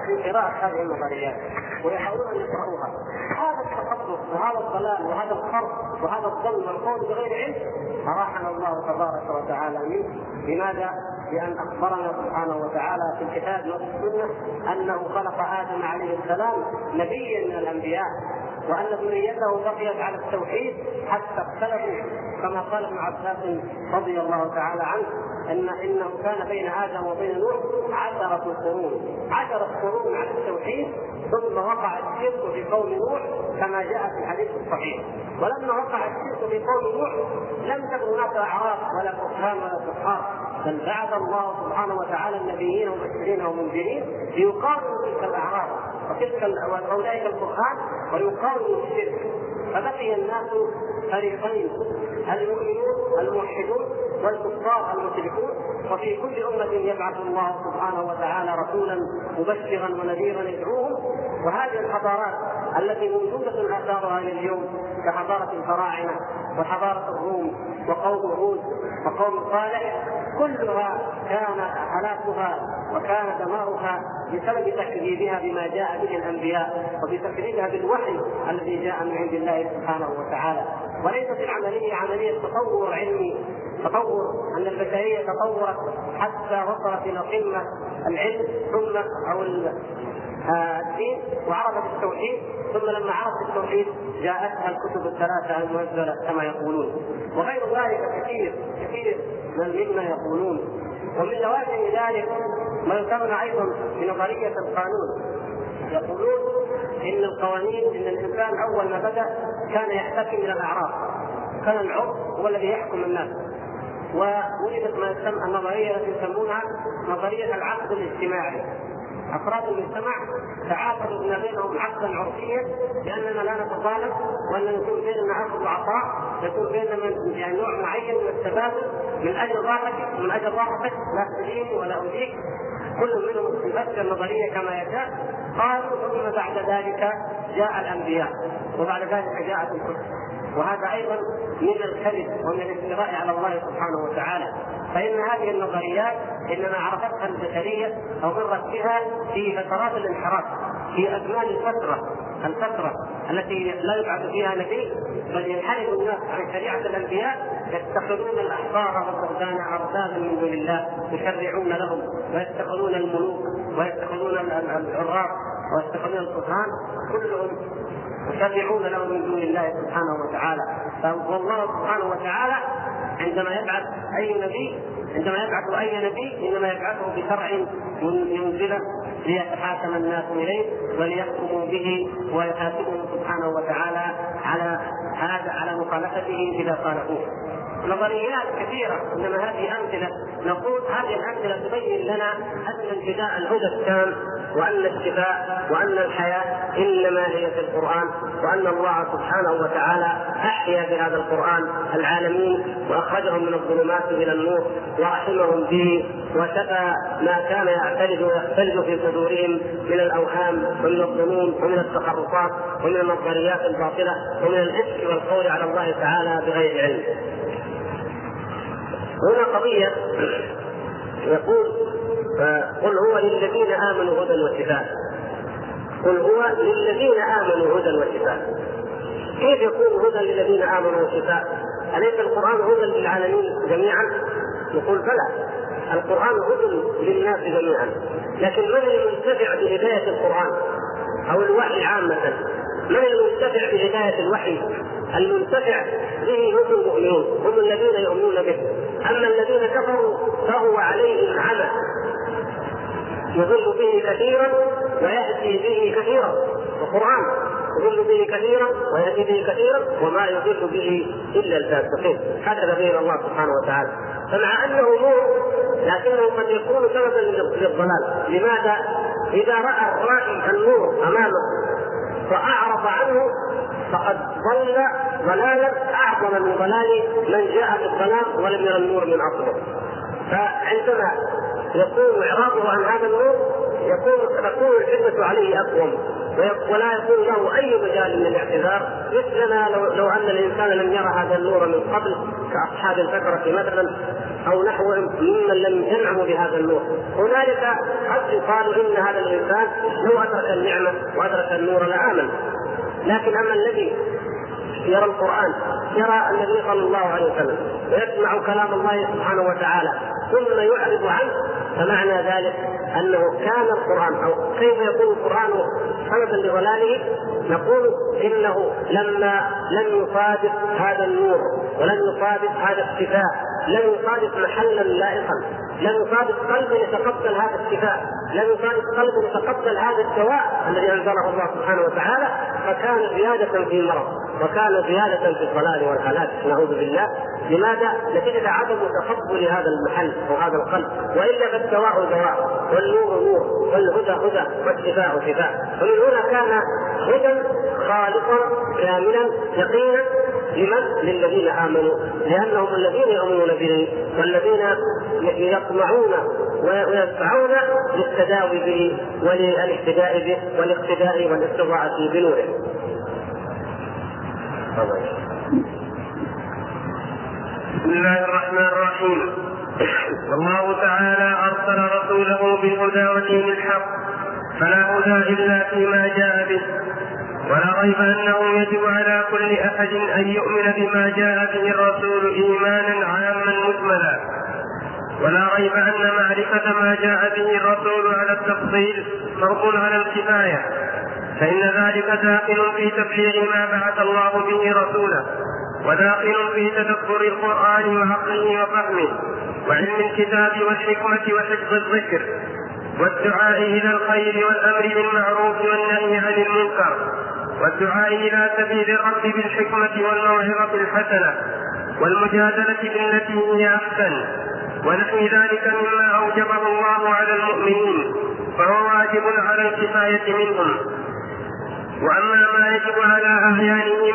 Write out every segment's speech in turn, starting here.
في قراءة هذه النظريات ويحاولون أن يقرؤوها. هذا التخصص وهذا الضلال وهذا الخرق وهذا الظلم والقول بغير علم أراحنا الله تبارك وتعالى منه. لماذا؟ لأن أخبرنا سبحانه وتعالى في الكتاب والسنة أنه خلق آدم عليه السلام نبيا من الأنبياء، وأن ذريته بقيت على التوحيد حتى اختلفوا، كما قال ابن عباس رضي الله تعالى عنه إنه كان بين آدم وبين نوح 10 قرون على التوحيد، ثم وقع الشرك في قوم نوح كما جاء في الحديث الصحيح. ولما وقع الشرك في قوم نوح لم تكن هناك أعراف ولا كفار ولا كفار، بل بعث الله سبحانه وتعالى النبيين ومبشرين ومنذرين ليقاوموا تلك الأعراف وتلك أولئك القرآن ويقاوموا الشرك. فبقي الناس فريقين، المؤمنون الموحدون والكفار المشركون، وفي كل أمة يبعث الله سبحانه وتعالى رسولا مبشرا ونذيرا يدعوهم. وهذه الحضارات التي موجودة آثارها إلى اليوم كحضارة الفراعنة وحضارة الروم وقوم هود وقوم صالح، كلها كان هلاكها وكان دمارها بسبب تكذيبها بما جاء به الأنبياء وبتكذيبها بالوحي الذي جاء من عند الله سبحانه وتعالى. وليست العملية عملية تطور علمي، تطور أن البشرية تطورت حتى وصلت إلى قمة العلم ثم أو الدين وعرفت التوحيد، ثم لما عرفت التوحيد جاءتها الكتب الثلاثة المنزلة كما يقولون، وغير ذلك كثير مما يقولون. ومن لوازم ذلك ما يسمى أيضا بنظرية القانون. يقولون إن القوانين، إن الإنسان أول ما بدأ كان يحتكم إلى الأعراف، كان العرف هو الذي يحكم الناس، ووجدت ما يسمى النظرية التي يسمونها نظرية العقد الاجتماعي. أفراد المجتمع تعاقدوا بما بينهم عقدا عرفيا لأننا لا نتطالب، وأن يكون بيننا أخذ وعطاء، يكون بيننا يعني نوع معين من التبادل من أجل راحتك لا تديني ولا أديك، كل منهم يفسر النظرية كما يشاء. قالوا ثم بعد ذلك جاء الأنبياء وبعد ذلك جاءت الكتب، وهذا أيضا من الكذب ومن الافتراء على الله سبحانه وتعالى. فإن هذه النظريات إنما عرفتها البشرية أو مرت بها في فترات الانحراف، في أزمان الفترة التي لا يبعث فيها نبي، بل ينحرف الناس عن شريعة الأنبياء، يتخذون الأحبار والرهبان أربابا من دون الله يشرعون لهم، ويتخذون الملوك ويتخذون العراف ويتخذون القرآن، كلهم يشرعون لهم من دون الله سبحانه وتعالى. فالله سبحانه وتعالى عندما يبعث أي نبي إنما يبعثه بشرع ينزله ليتحاكم الناس إليه وليحكموا به ويحاسبهم سبحانه وتعالى على مخالفته إذا خالفوه. نظريات كثيرة، إنما هذه أمثلة. نقول هذه الأمثلة تبين لنا أن انتهاء الهدى التام وأن الشفاء وأن الحياة إنما هي في القرآن، وأن الله سبحانه وتعالى أحيا بهذا القرآن العالمين وأخرجهم من الظلمات إلى النور ورحمهم به وشفى ما كان يختلج في صدورهم من الأوهام ومن الظنون ومن التخرصات ومن النظريات الباطلة ومن الإفك والقول على الله تعالى بغير علم. هنا قضية يقول قل هو للذين آمنوا هدى وشفاء. قل هو للذين آمنوا هدى وشفاء. كيف يكون هدى للذين آمنوا وشفاء؟ أليس القرآن هدى للعالمين جميعا؟ يقول بلى، القرآن هدى للناس جميعا، لكن من المنتفع بهداية القرآن أو الوحي عامة؟ من المنتفع بهداية الوحي؟ المنتفع به هم المؤمنون، هم الذين يؤمنون به. أما الذين كفروا فهو عليهم عمى يضل به كثيرا ويهدي به كثيرا. القرآن يضل به كثيرا ويهدي به كثيرا وما يضل به إلا الفاسقين. هكذا بين الله سبحانه وتعالى. فمع أنه نور لكنه قد يكون سببا للضلال. لماذا؟ إذا رأى الرائي النور أمامه فأعرض عنه فقد ضل ضلالا أعظم من ضلال من جاء بالضلال ولم يرى النور من أصله. فعندما يكون إعراضه عن هذا النور تكون الحجة عليه أقوم ولا يكون له أي مجال من الاعتذار. مثلنا لو أن الإنسان لم يرى هذا النور من قبل كأصحاب الفترة مثلا أو نحوهم ممن لم ينعموا بهذا النور. هنالك قد يقال إن هذا الإنسان لو أدرك النعمة وأدرك النور لآمن، لكن أما الذي يرى القرآن، يرى النبي صلى الله عليه وسلم، ويسمع كلام الله سبحانه وتعالى ثم يعرض عنه، فمعنى ذلك أنه كان القرآن، أو كيف يكون القرآن سببا لضلاله؟ نقول إنه لما لم يصادف هذا النور ولم يصادف هذا الشفاء، لم يصادف محلا لائقا، لم يصادف قلب يتقبل هذا الشفاء، لم يصادف قلب يتقبل هذا الدواء الذي أنزله الله سبحانه وتعالى، فكان زيادة في المرض وكان زيادة في الضلال والهلاك، نعوذ بالله. لماذا؟ نتيجة عدم تقبل هذا المحل أو هذا القلب، وإلا فالدواء دواء والنور نور والهدى هدى والشفاء شفاء. ومن هنا كان هدى خالصا كاملا يقينا لمن؟ للذين آمنوا، لأنهم الذين يؤمنون به والذين يطمعون ويسعون للتداوي به وللاهتداء به والاقتداء والاستضاءة بنوره. بسم الله الرحمن الرحيم. والله تعالى أرسل رسوله بالهدى ودين الحق، فلا هدى إلا فيما جاء به، ولا ريب أنه يجب على كل أحد أن يؤمن بما جاء به الرسول إيمانا عاما مجملا، ولا ريب أن معرفة ما جاء به الرسول على التفصيل فرض على الكفاية، فإن ذلك داخل في تبليغ ما بعث الله به رسوله، وداخل في تدبر القرآن وعقله وفهمه وعلم الكتاب والحكمة وحفظ الذكر والدعاء إلى الخير والأمر بالمعروف والنهي عن المنكر والدعاء إلى سبيل الرب بالحكمة والموعظة الحسنة والمجادلة بالتي هي أحسن ونحو ذلك مما أوجبه الله على المؤمنين، فهو واجب على الكفاية منهم. وأما ما يجب على أعيانهم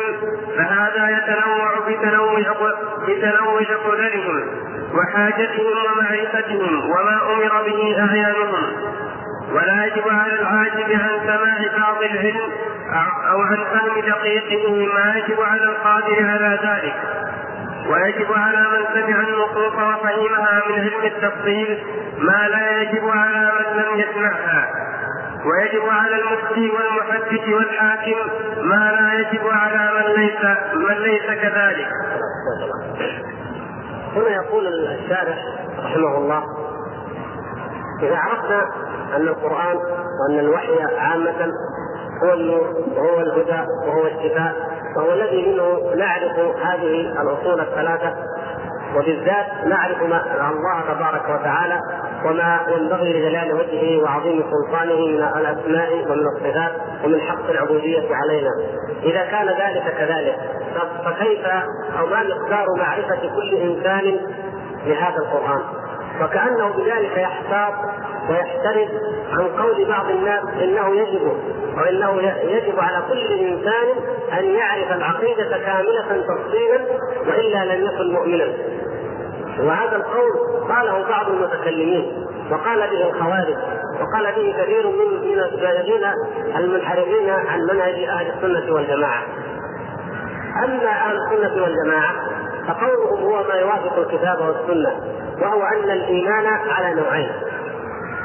فهذا يتنوع بتنوع قدرهم وحاجتهم ومعرفتهم وما أمر به أعيانهم، ولا يجب على العاجز عن سماع بعض العلم أو عن فهم دقيقه ما يجب على القادر على ذلك، ويجب على من سمع النصوص وفهمها من علم التفصيل ما لا يجب على من لم يسمعها، ويجب على المفتي والمحدث والحاكم ما لا يجب على من ليس كذلك. هنا يقول الشارح رحمه الله: إذا عرفنا أن القرآن وأن الوحي عامة هو النور وهو الهدى وهو الشفاء، وهو الذي منه نعرف هذه الأصول الثلاثة، وبالذات نعرف الله تبارك وتعالى وما ينبغي لجلال وجهه وعظيم سلطانه من الأسماء ومن الصفات ومن حق العبودية علينا. إذا كان ذلك كذلك فكيف أو ما مقدار معرفة كل إنسان لهذا القرآن؟ وكأنه بذلك يحتاط ويحترز عن قول بعض الناس إنه يجب على كل إنسان أن يعرف العقيدة كاملة تفصيلا وإلا لم يكن مؤمنا. وهذا القول قاله بعض المتكلمين، وقال به الخوارج، وقال به كثير من الزائغين المنحرفين عن منهج أهل السنة والجماعة. أما أهل السنة والجماعة فقولهم هو ما يوافق الكتاب والسنة، وهو أن الإيمان على نوعين.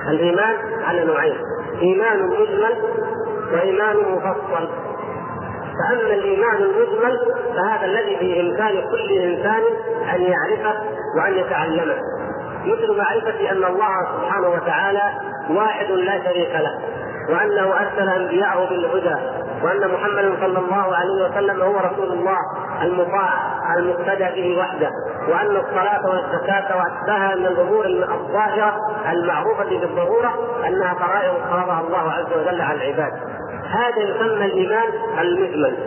الإيمان على نوعين: إيمان مجمل وإيمان مفصل. فأما الإيمان المجمل فهذا الذي بإمكان كل إنسان أن يعرفه وأن يتعلمه، مثل معرفة أن الله سبحانه وتعالى واحد لا شريك له، وأنه أرسل أنبياءه بالهدى، وأن محمد صلى الله عليه وسلم هو رسول الله المطاع المقتدى به وحده، وأن الصلاة والزكاة وأتباعها من الأمور الظاهرة المعروفة بالضرورة أنها فرائض فرضها الله عز وجل على العباد. هذا يسمى الإيمان المجمل،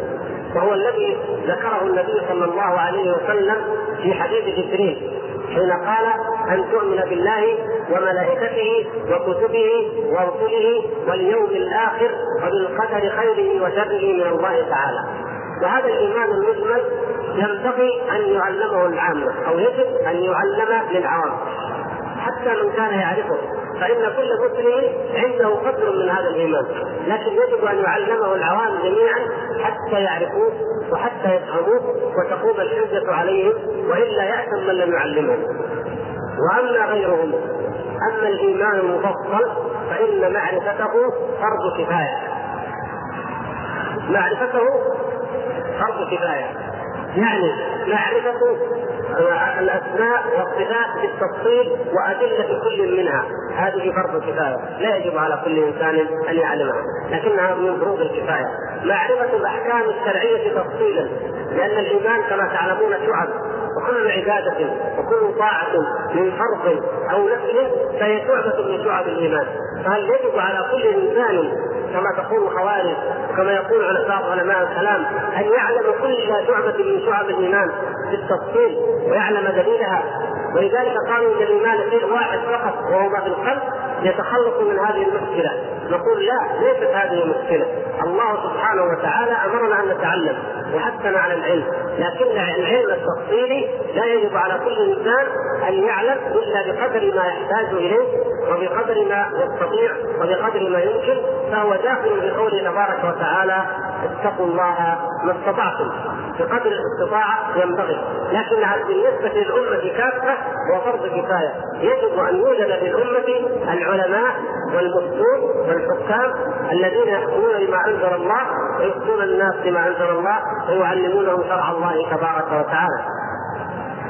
وهو الذي ذكره النبي صلى الله عليه وسلم في حديث جبريل حين قال: أن تؤمن بالله وملائكته وكتبه ورسله واليوم الآخر وبالقدر خيره وشره من الله تعالى. وهذا الإيمان المجمل ينبغي أن يعلمه العامة، أو يجب أن يعلم للعوام حتى من كان يعرفه، فإن كل مسلم عنده قدر من هذا الإيمان، لكن يجب أن يعلمه العوام جميعا حتى يعرفوه وحتى يفهموه وتقوم الحجة عليهم، وإلا يأثم من لم يعلمهم. وأما غيرهم، أما الإيمان المفصل فإن معرفته فرض كفاية. معرفته فرض كفاية، يعني معرفة الأسماء والصفات بالتفصيل وأدلة كل منها، هذه فرض كفاية لا يجب على كل إنسان أن يعلمها، لكنها من فروض الكفاية. معرفة الأحكام الشرعية تفصيلا، لأن الإيمان كما تعلمون شعب، وكل عبادة وكل طاعة من فرض أو نفل فهي شعبة من شعب الإيمان. فهل يجب على كل إنسان كما تقول الخوارج وكما يقول بعض علماء الكلام أن يعلم كل شعبة من شعب الإيمان بالتفصيل ويعلم دليلها؟ ولذلك قالوا ان الايمان شيء واحد فقط وهو ما في القلب يتخلص من هذه المشكله. نقول لا، ليست هذه مشكله. الله سبحانه وتعالى امرنا ان نتعلم وحثنا على العلم، لكن العلم التفصيلي لا يجب على كل انسان ان يعلم الا بقدر ما يحتاج اليه وبقدر ما يستطيع وبقدر ما يمكن، فهو داخل بقوله تبارك وتعالى اتقوا الله ما استطعتم، بقدر الاستطاعه ينبغي. لكن بالنسبه للامه كافه هو فرض كفايه، يجب ان يوجد للامه العلماء والمفتون والحكام الذين يحكمون بما انزل الله ويفتون الناس بما انزل الله ويعلمونهم شرع الله تبارك وتعالى.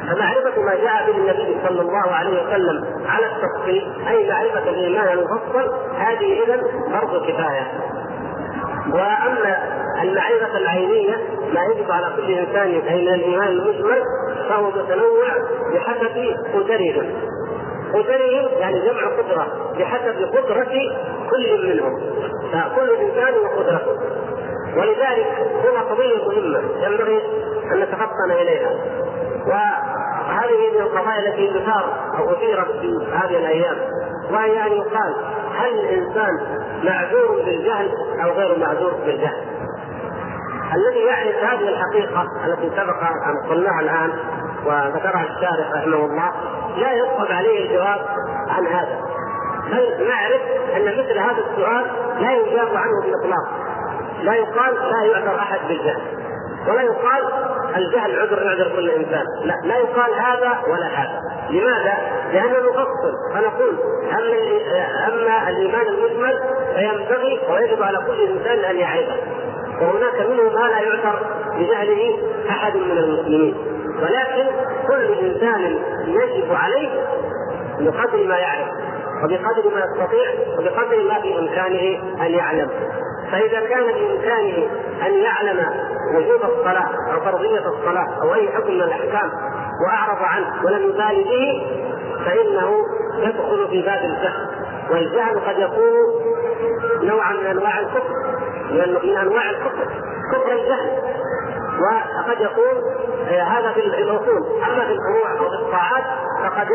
فمعرفة ما جاء به النبي صلى الله عليه وسلم على التفصيل أي معرفة الإيمان المفصل هذه إذن فرض كفاية. وأما المعرفة العينية ما يجب على كل إنسان أي من الإيمان المجمل فهو متنوع بحسب قدرهم. قدرهم يعني جمع قدرة بحسب قدرة كل منهم، فكل إنسان وقدرته. ولذلك هنا قضية مهمة ينبغي أن نتفطن إليها، وهذه من القضايا التي تثار أو أثيرت في هذه الأيام، وهي أن يقال هل الإنسان معذور بالجهل أو غير معذور بالجهل؟ الذي يعرف هذه الحقيقة التي سبق أن قلناها الآن وذكرها الشارح رحمه الله لا يصعب عليه الجواب عن هذا، بل نعرف أن مثل هذا السؤال لا يجاب عنه بالإطلاق. لا يقال لا يعذر أحد بالجهل، ولا يقال الجهل عذر يعذر كل إنسان، لا يقال هذا ولا هذا. لماذا؟ لأنه نفصل فنقول أما الإيمان المجمل فينبغي ويجب على كل إنسان أن يعرفه، وهناك منه ما لا يعذر بجهله أحد من المسلمين، ولكن كل إنسان يجب عليه بقدر ما يعرف وبقدر ما يستطيع وبقدر ما في إمكانه أن يعلم. فإذا كان بإمكانه أن يعلم وجوب الصلاة أو فرضية الصلاة أو أي حكم من الأحكام وأعرض عنه ولم يبالي به فإنه يدخل في باب الجهل، والجهل قد يكون نوعا من أنواع الكفر، من أنواع الكفر، كفر الجهل، وقد يكون هذا في الأصول. أما في الفروع أو في الطاعات فقد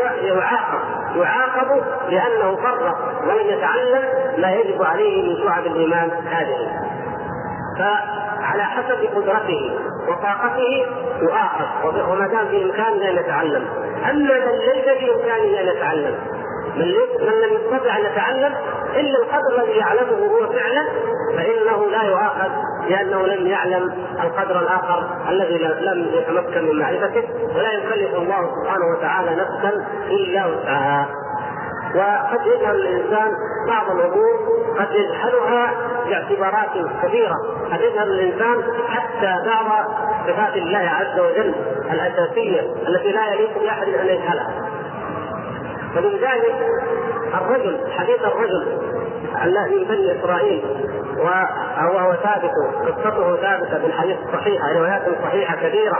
يعاقب لأنه فرط ولم يتعلم ما يجب عليه من شعب الإيمان هذه، فعلى حسب قدرته وطاقته يؤاخذ وما دام بإمكانه أن يتعلم. أما من ليس بإمكانه أن يتعلم، من لم يستطع أن يتعلم إلا القدر الذي يعلمه هو فعلا فإنه لا يؤاخذ لأنه لم يعلم القدر الآخر الذي لم يتمكن من معرفته، ولا يكلف الله سبحانه وتعالى نفسا إلا وسعها. وقد يجهل الإنسان بعض الأمور قد يجهلها باعتبارات كبيرة، قد يجهل الإنسان حتى بعض صفات الله عز وجل الأساسية التي لا يليق بأحد أن يجهلها. فلذلك الرجل حديث الرجل الذي من بني إسرائيل وهو ثابت قصته ثابتة بالحديث الصحيحة روايات صحيحة كثيرة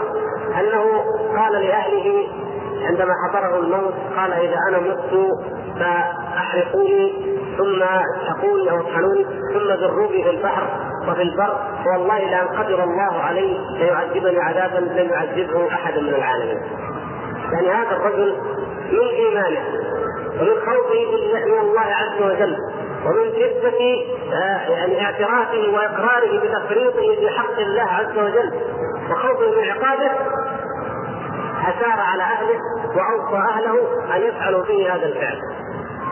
أنه قال لأهله عندما حضره الموت قال إذا أنا مت فأحرقوني ثم اسحقوني أو اطحنوني ثم ذروبي في البحر وفي البر، والله لأن قدر الله علي ليعذبني عذابا لم يعذبه أحد من العالمين. يعني هذا الرجل من إيمانه ومن خوفه من الله عز وجل ومن شدة يعني اعترافه وإقراره بتفريطه في حق الله عز وجل وخوفه من عقابه أشار على أهله وأوصى أهله أن يفعلوا فيه هذا الفعل.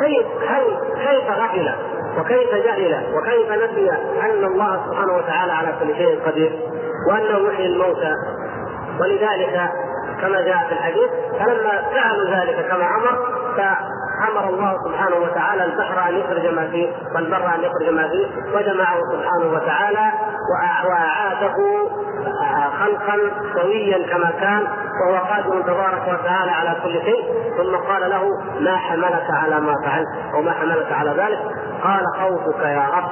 طيب كيف غفل وكيف جهل وكيف نسي أن الله سبحانه وتعالى على كل شيء قدير وأنه يحيي الموتى. ولذلك كما جاء في الحديث فلما فعلوا ذلك كما أمر فأمر الله سبحانه وتعالى البحر أن يخرج ما فيه والبر أن يخرج ما فيه وجمعه سبحانه وتعالى وأعاده خلقا سويا كما كان وهو قادر تبارك وتعالى على كل شيء. ثم قال له ما حملك على ما فعلت وما حملك على ذلك؟ قال خوفك يا رب،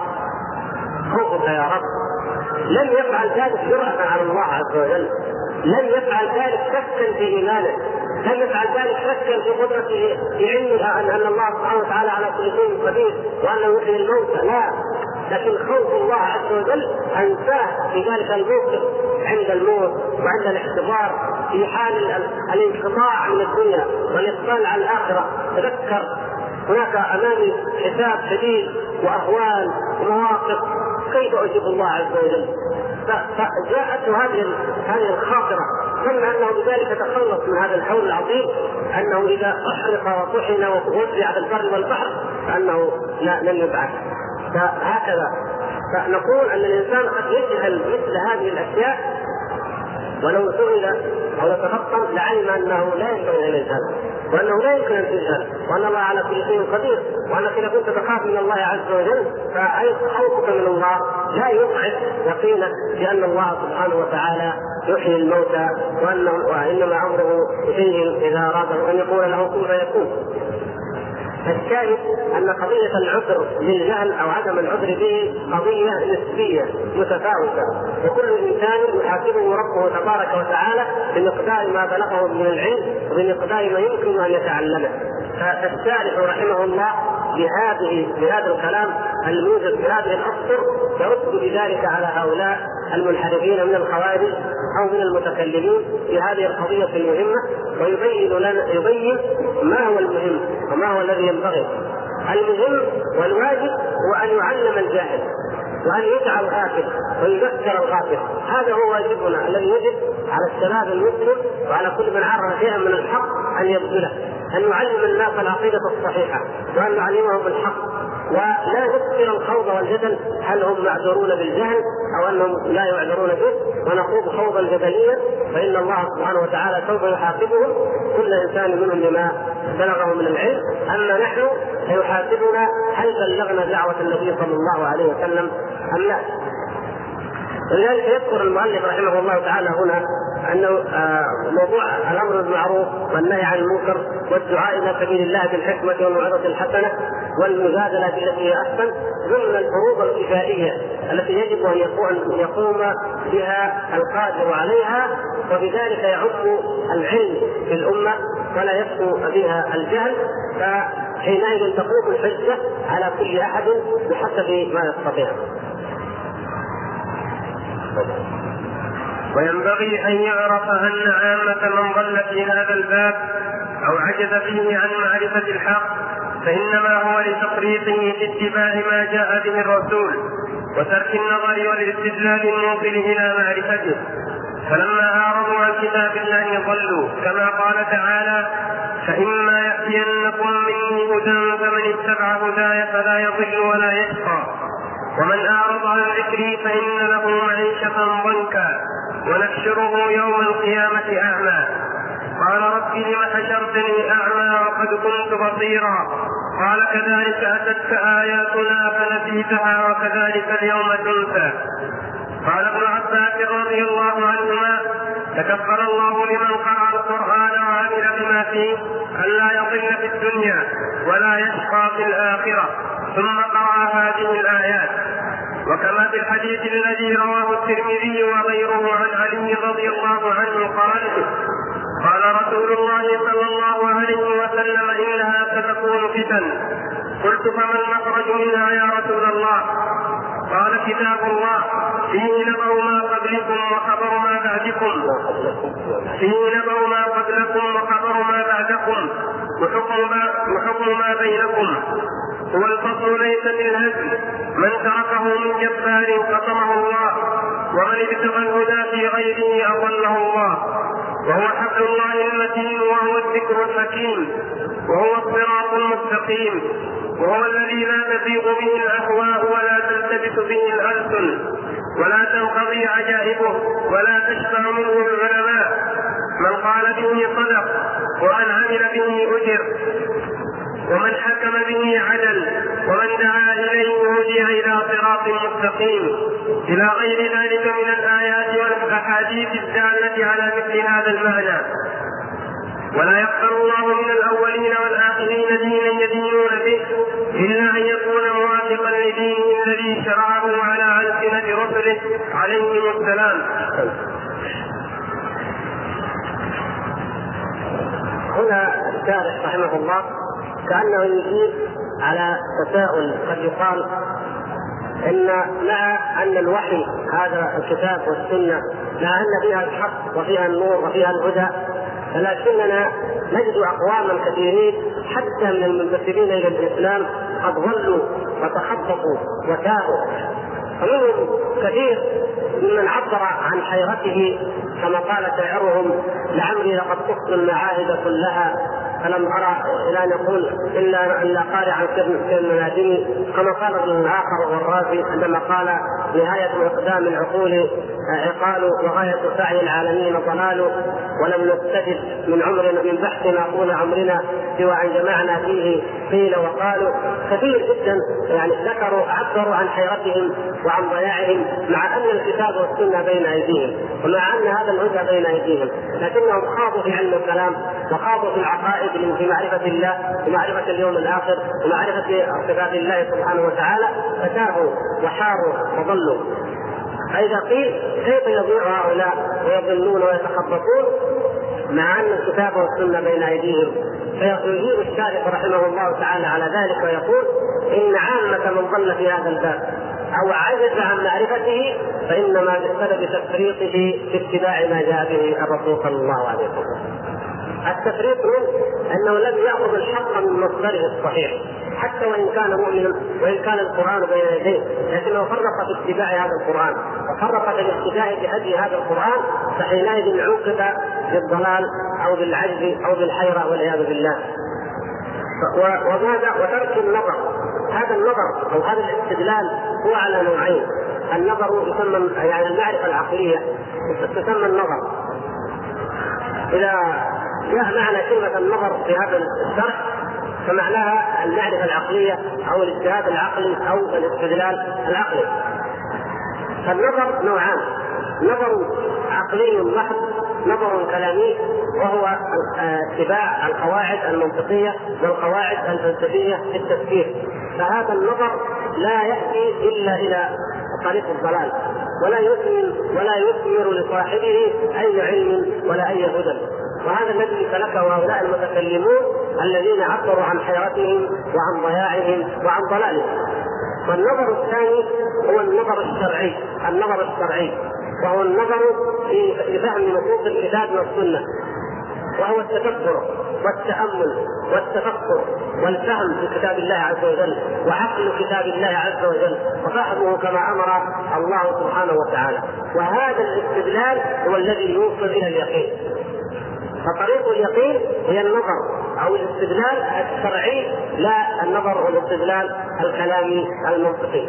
خوفك يا رب. لم يفعل ذلك جرأة على الله عز وجل، لم يفعل ذلك شكا في إيمانه، لم يفعل ذلك شكا في قدرته في علمه أن الله سبحانه وتعالى على كل شيء قدير وأنه يحيي الموتى، لا، لكن خوف الله عز وجل أنساه في ذلك الموقف عند الموت وعند الاحتضار في حال الانقطاع من الدنيا والإقبال على الآخرة. تذكر هناك أمامي حساب شديد وأهوال ومواقف، كيف أجيب الله عز وجل؟ فجاءته هذه الخاطرة، ثم أنه بذلك تخلص من هذا الحول العظيم، أنه إذا أحرق وطحن ووزع في البر والبحر فأنه لن يبعث. فهكذا فنقول أن الإنسان قد يجهل مثل هذه الأشياء، ولو سئل أو يتفطن لعلم أنه لا ينبغي أن يجهل وأنه لا يمكن أن تجهل وأن الله على كل شيء قدير، وأنك إذا كنت تخاف من الله عز وجل فأي خوفك من الله لا يضعف يقينك بأن الله سبحانه وتعالى يحيي الموتى وإنما أمره شيء إذا أراد أن يقول له كن فيكون. الشاهد أن قضية العذر للجهل أو عدم العذر به قضية نسبية متفاوتة، وكل إنسان يحاسبه ربه تبارك وتعالى بمقدار ما بلغه من العلم وبمقدار ما يمكن أن يتعلمه. فالشارح رحمه الله بهذا الكلام الموجب بهذه الأسطر يرد بذلك على هؤلاء المنحرفين من الخوارج أو من المتكلمين في هذه القضية المهمة، ويبين ما هو المهم وما هو الذي ينبغي. المهم والواجب هو أن يعلم الجاهل وأن يدعى الغافل ويذكر الغافل، هذا هو واجبنا الذي يجب على الشباب المسلم وعلى كل من عرف شيئا من الحق أن يبذله، أن يعلم الناس العقيدة الصحيحة وأن يعلمهم الحق، ولا يكثر الخوض والجدل هل هم معذورون بالجهل أو أنهم لا يعذرون به، ونخوض خوضا جدليا، فإن الله سبحانه وتعالى سوف يحاسبهم كل إنسان منهم بما بلغه من العلم، أما نحن سيحاسبنا هل بلغنا دعوة النبي صلى الله عليه وسلم أم لا. ولذلك يذكر المؤلف رحمه الله تعالى هنا أنه موضوع الأمر بالمعروف والنهي عن المنكر والدعاء إلى سبيل الله بالحكمة والموعظة الحسنة والمجادلة بالتي هي أحسن ضمن الفروض الكفائية التي يجب أن يقوم بها القادر عليها، وبذلك يعم العلم في الأمة ولا يبقى بها الجهل، فحينئذ تقوم الحجة على كل أحد بحسب ما يستطيع. وينبغي أن يعرف أن عامة من ضل في هذا الباب أو عجز فيه عن معرفة الحق فإنما هو لتفريطه في اتباع ما جاء به الرسول وترك النظر والاستدلال الموصل إلى معرفته، فلما أعرضوا عن كتاب الله ضلوا، كما قال تعالى فإما يأتينكم مني هدى فمن اتبع هداي فلا يضل ولا يشقى ومن أعرض عن ذكري فإن له معيشة ضنكا ونحشره يوم القيامة أعمى. قال رب لم حشرتني أعمى وقد كنت بصيرا قال كذلك أتتك آياتنا فنسيتها وكذلك اليوم تنسى. قال ابن عباس رضي الله عنهما تكفل الله لمن قرأ القرآن وعمل بما فيه ألا يضل في الدنيا ولا يشقى في الآخرة، ثم قرأ هذه الآيات. وكما في الحديث الذي رواه الترمذي وغيره عن علي رضي الله عنه قال رسول الله صلى الله عليه وسلم إنها ستكون فتن. قلت فما المخرج منها يا رسول الله؟ قال كتاب الله فيه نبأ ما قبلكم وخبر ما بعدكم، فيه نبأ ما قبلكم وخبر ما بعدكم وحكم ما بينكم. هو الفصل ليس بالهزل، من تركه من جبار قسمه الله، ومن ابتغى الهدى في غيره أضله الله. وهو حبل الله المتين، وهو الذكر الحكيم، وهو الصراط المستقيم، وهو الذي لا تزيغ به الأهواء ولا تلتبس به الألسن ولا تنقضي عجائبه ولا تشبع منه العلماء. من قال به صدق، ومن عمل به أجر، ومن حكم به عدل، ومن دعا إليه هدي إلى صراط مستقيم، إلى غير ذلك من الآيات والأحاديث الدالة على مثل هذا المعنى. ولا يقبل الله من الأولين والآخرين دينا يدينون به إلا أن يكون موافقا لدينه الذي شرعه على ألسنة رسله عليهم السلام. هنا الشارح رحمه الله كأنه يجيب على تساؤل قد يقال إن مع أن الوحي هذا الكتاب والسنة مع أن فيها الحق وفيها النور وفيها الهدى، ولكننا نجد أقواما كثيرين حتى من المنتسبين إلى الإسلام قد ضلوا وتخبطوا وتاهوا، فمنهم كثير ممن عبر عن حيرته كما قال شاعرهم: لعمري لقد طفت المعاهد كلها فلم أرى إلى أن يقول إلا قارعا في المنادم، كما قال الآخر والرازي عندما قال: نهاية إقدام العقول عقال، وغاية سعي العالمين ضلال، ولم نستفد من عمرنا من بحثنا طول عمرنا سوى أن جمعنا فيه قيل وقالوا. كثير جدا يعني عبروا عن حيرتهم وعن ضياعهم مع أن الكتاب والسنة بين أيديهم ومع أن هذا الهدى بين أيديهم، لكنهم خاضوا في علم الكلام وخاضوا في العقائد في معرفة الله ومعرفة اليوم الآخر ومعرفة صفات الله سبحانه وتعالى، فتاهوا وحاروا وضلوا. فإذا قيل كيف يضيع هؤلاء ويضلون ويتخبطون مع أن الكتاب والسنة بين أيديهم؟ فيجيب الشارح رحمه الله تعالى على ذلك ويقول: إن عامة من ضل في هذا الباب أو عجز عن معرفته فإنما بسبب تفريطه في اتباع ما جاء به الرسول صلى الله عليه وسلم. التفريط أنه لم يأخذ الحق من مصدره الصحيح حتى وإن كان مؤمنا وإن كان القرآن بين يديه، لكنه فرط في اتباع هذا القرآن وفرط في الاقتداء بهدي هذا القرآن، فحينئذ عوقب بالضلال أو بالعجز أو بالحيرة والعياذ بالله. وماذا؟ وترك النظر. هذا النظر أو هذا الاستدلال هو على نوعين: النظر يسمى يعني المعرفة العقلية تسمى النظر. إذا جاء معنى كلمة النظر في هذا الشرح فمعناها المعرفة العقلية أو الاجتهاد العقلي أو الاستدلال العقلي. فالنظر نوعان: نظر عقلي محض، نظر كلامي وهو اتباع القواعد المنطقية والقواعد الفلسفية في التفكير. فهذا النظر لا يأتي إلا إلى طريق الضلال ولا يثمر لصاحبه أي علم ولا أي هدى. وهذا الذي سلكه هؤلاء المتكلمون الذين عبروا عن حيرتهم وعن ضياعهم وعن ضلالهم. والنظر الثاني هو النظر الشرعي، وهو النظر في فهم نصوص الكتاب والسنة، وهو التفكر والتأمل والتفكر والفهم في كتاب الله عز وجل وعقل كتاب الله عز وجل وفهمه كما أمر الله سبحانه وتعالى. وهذا الاستدلال هو الذي يوصل إلى اليقين. فطريق اليقين هي النظر أو الاستدلال الشرعي، لا النظر والاستدلال الكلامي المنطقي.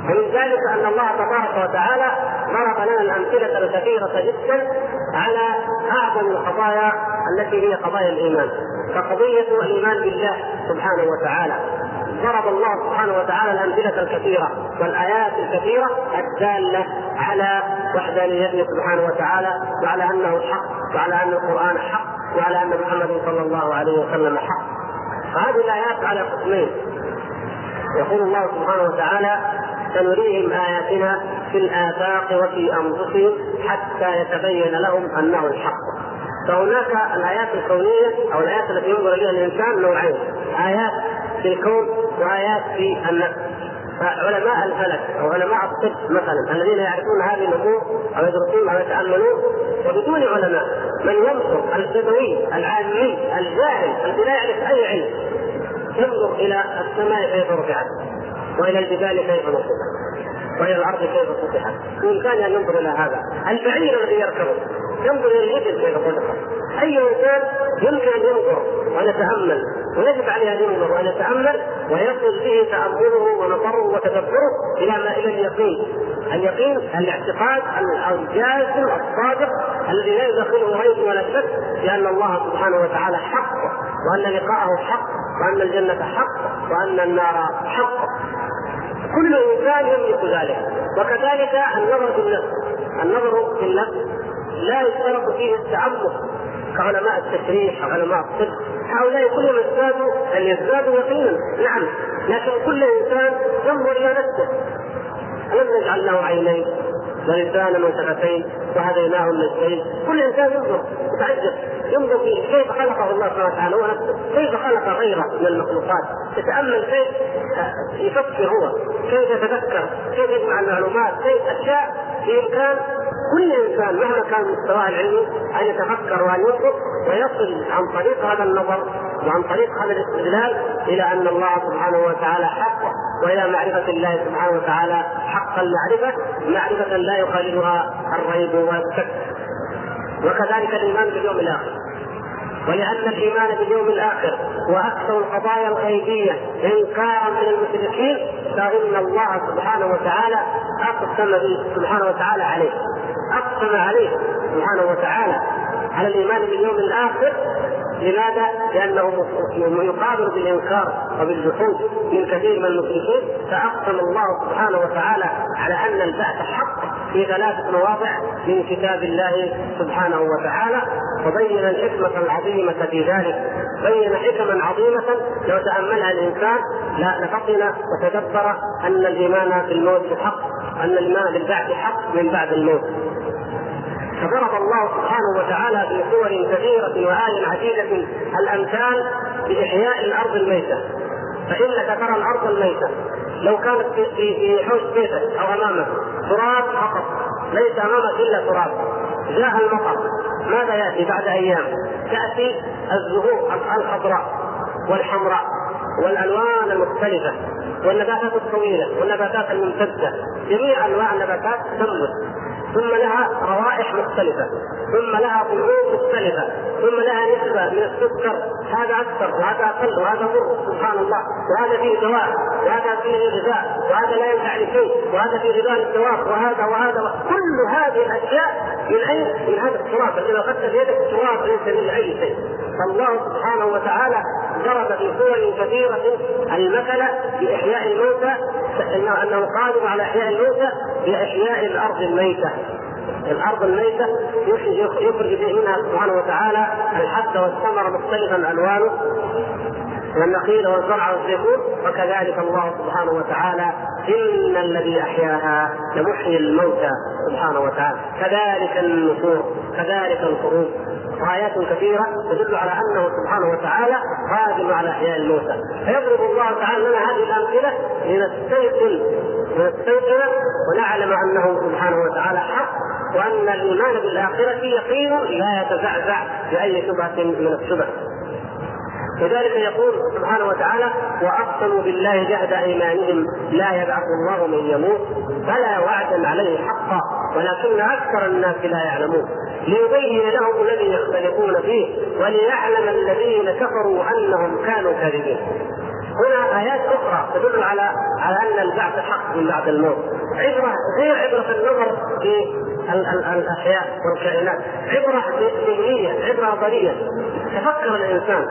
ومن ذلك أن الله تبارك وتعالى ضرب لنا الأمثلة الكثيرة جدا على أعظم القضايا التي هي قضايا الإيمان، كقضية الإيمان بالله سبحانه وتعالى. ضرب الله سبحانه وتعالى الأمثلة الكثيرة والآيات الكثيرة الدالة على وحدانيته سبحانه وتعالى وعلى أنه الحق وعلى أن القرآن حق وعلى أن محمد صلى الله عليه وسلم حق. فهذه الآيات على قسمين: يقول الله سبحانه وتعالى: سنريهم آياتنا في الآفاق وفي أنفسهم حتى يتبين لهم أنه الحق. فهناك الآيات الكونية أو الآيات التي ينظر إليها الإنسان نوعين: آيات في الكون وآيات في النفس. فعلماء الفلك أو علماء الطب مثلا الذين يعرفون هذه الأمور أو يدرسون أو يتأملون، وبدون علماء من ينظر البدوي العامي الجاهل الذي لا يعرف أي علم ينظر إلى السماء كيف رفعت وإلى الجبال كيف نصبت وإلى الأرض كيف فتحت، بإمكانه أن ينظر إلى هذا. البعير الذي يركبه ينظر الى الابل كيف خلقت. اي انسان يمكن ان ينظر وان يتامل، ويجب عليه ان ينظر وان يتامل، ويصل به تامله ونظره وتدبره الى اليقين. اليقين الاعتقاد الجازم الصادق الذي لا يدخله ريب ولا شك بان الله سبحانه وتعالى حق، وان لقاءه حق، وان الجنه حق، وان النار حق. كل انسان يملك ذلك. وكذلك النظر في النفس. النظر في النفس لا يشترط فيه التعمق كعلماء التشريح وعلماء الطب، هؤلاء كلهم يزدادوا يقينا، نعم، لكن كل انسان ينظر الى نفسه. ألم نجعل له عينين ولسانا وشفتين وهديناه النجدين؟ كل انسان ينظر يتعجب، ينظر في كيف خلقه الله سبحانه وتعالى ونفسه، كيف خلق غيره من المخلوقات، يتامل كيف يفكر هو، كيف يتذكر، كيف يجمع المعلومات، كيف اشياء بامكان كل انسان مهما كان مستواه العلمي ان يتفكر وان ينظر ويصل عن طريق هذا النظر وعن طريق هذا الاستدلال الى ان الله سبحانه وتعالى حق، والى معرفه الله سبحانه وتعالى حق المعرفه، معرفه لا يخالفها الريب والشك. وكذلك الايمان باليوم الاخر. ولان الايمان باليوم الاخر واكثر القضايا الغيبيه انكارا من المشركين، فان الله سبحانه وتعالى اقسم سبحانه وتعالى عليه، اقسم عليه سبحانه وتعالى على الايمان باليوم الاخر. لماذا؟ لانه يقابل بالانكار وبالجحود من كثير من المشركين، فاقسم الله سبحانه وتعالى على ان البعث حق في 3 مواضع من كتاب الله سبحانه وتعالى، وبين الحكمه العظيمه في ذلك، بين حكما عظيمه لو تاملها الانسان لفطن وتدبر ان الايمان بالموت حق، ان الايمان بالبعث حق من بعد الموت. فضرب الله سبحانه وتعالى في صور كثيرة وآيات عديدة الأمثال بإحياء الأرض الميتة. فإنك ترى الأرض الميتة لو كانت في حوش بيتك أو أمامك تراب فقط، ليس أمامك إلا تراب، جاء المطر ماذا يأتي بعد أيام؟ تأتي الزهور الخضراء والحمراء والألوان المختلفة والنباتات الطويلة والنباتات الممتدة، جميع أنواع النباتات تنبت، ثم لها روائح مختلفة، ثم لها طعوم مختلفة، ثم لها نسبة من السكر، هذا أكثر وهذا أقل وهذا مر سبحان الله، وهذا فيه دواء وهذا فيه غذاء وهذا لا ينفع لشيء وهذا فيه غذاء للدواء وهذا كل هذه الأشياء من أين؟ من هذا التراب الذي أخذت بيدك، التراب ليس من أي شيء. فالله سبحانه وتعالى ضرب في صور كثيرة المثل بإحياء الموتى، أنه قادر على إحياء الموتى بإحياء الأرض الميتة. الأرض الميتة يخرج منها سبحانه وتعالى الحب والثمر مختلفا ألوانه والنخيل والزرع والزيتون. وكذلك الله سبحانه وتعالى إن الذي أحياها لمحيي الموتى سبحانه وتعالى، كذلك النشور، كذلك الخروج. آيات كثيرة تدل على أنه سبحانه وتعالى قادر على إحياء الموتى. فيضرب الله تعالى لنا هذه الأمثلة لنستيقن ونعلم أنه سبحانه وتعالى حق، وأن الإيمان بالآخرة يقين لا يتزعزع بأي شبهة من الشبه. لذلك يقول سبحانه وتعالى: وأقسموا بالله جهد أيمانهم لا يبعث الله من يموت بلى وعدا عليه حقا ولكن أكثر الناس لا يعلمون ليبين لهم الذي يختلفون فيه وليعلم الذين كفروا أنهم كانوا كاذبين. هنا آيات أخرى تدل على أن البعث حق من بعد الموت، عبرة غير عبرة النظر في الأحياء والكائنات، عبرة ذهنية، عبرة نظرية. تفكر الإنسان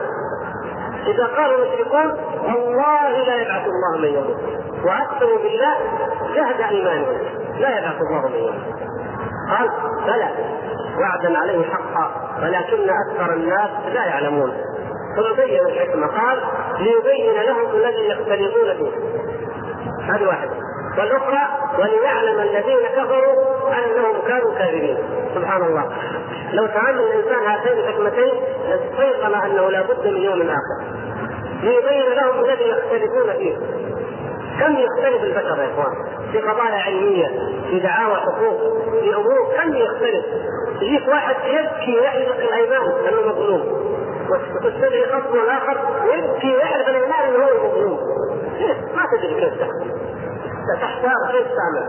إذا قال المشركون والله لا يبعث الله من يموت، وأقسموا بالله جهد إيمانهم لا يبعث الله من يموت، قال بلى وعدا عليه حقا ولكن أكثر الناس لا يعلمون. ثم بين الحكمة قال ليبين لهم الذي يختلفون فيه، هذه واحدة. والأخرى وليعلم الذين كفروا أنهم كانوا كاذبين. سبحان الله، لو تعامل الإنسان هاتين الحكمتين لاستيقن أنه لا بد من يوم آخر. ليبين لهم الذي يختلفون فيه. كم يختلف البشر يا إخوان في قضايا علمية، في دعاوى حقوق، في أمور كم يختلف. يجيك واحد يبكي ويحلق الأيمان أنه مظلوم، وتستدعي خصم الآخر يبكي ويحلق الأيمان أنه هو المظلوم. ما تدري كيف تحكم. تحتار كيف تعمل.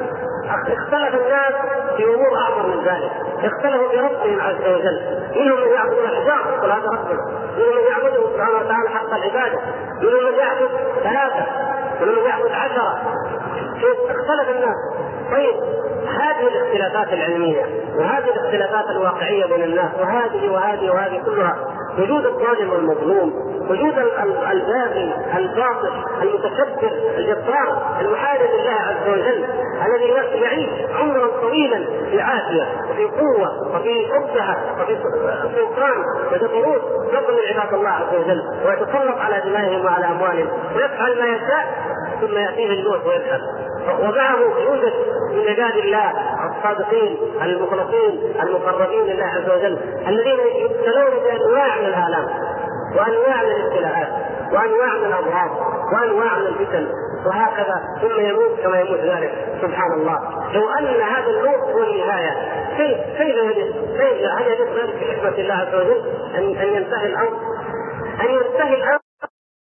اختلف الناس في امور اعظم من ذلك، اختلفوا بربهم عز وجل، منهم من يعبد الاحجار قل هذا ربنا، منهم من يعبده سبحانه وتعالى حق العباده، منهم من يعبد 3، منهم من يعبد 10. اختلف الناس. طيب هذه الاختلافات العلميه وهذه الاختلافات الواقعيه بين الناس وهذه كلها، وجود الظالم والمظلوم، وجود الباغي الباطش المتكبر الجبار المحارب لله عز وجل، الذي يعيش عمرا طويلا في عافيه وفي قوه وفي عزه وفي سلطان وجبروت يظلم عباد الله عز وجل ويتسلط على دمائهم وعلى اموالهم ويفعل ما يشاء، ثم يأتيه الموت ويذهب. ومعه يوجد من عباد الله الصادقين المخلصين المقربين لله عز وجل الذين يبتلون بأنواع من الآلام وأنواع من الابتلاءات وأنواع من الأمراض وأنواع من الفتن وهكذا، ثم يموت كما يموت ذلك. سبحان الله، لو أن هذا الموت هو النهاية كيف هل يجب ذلك بحكمة الله عز وجل أن ينتهي الأمر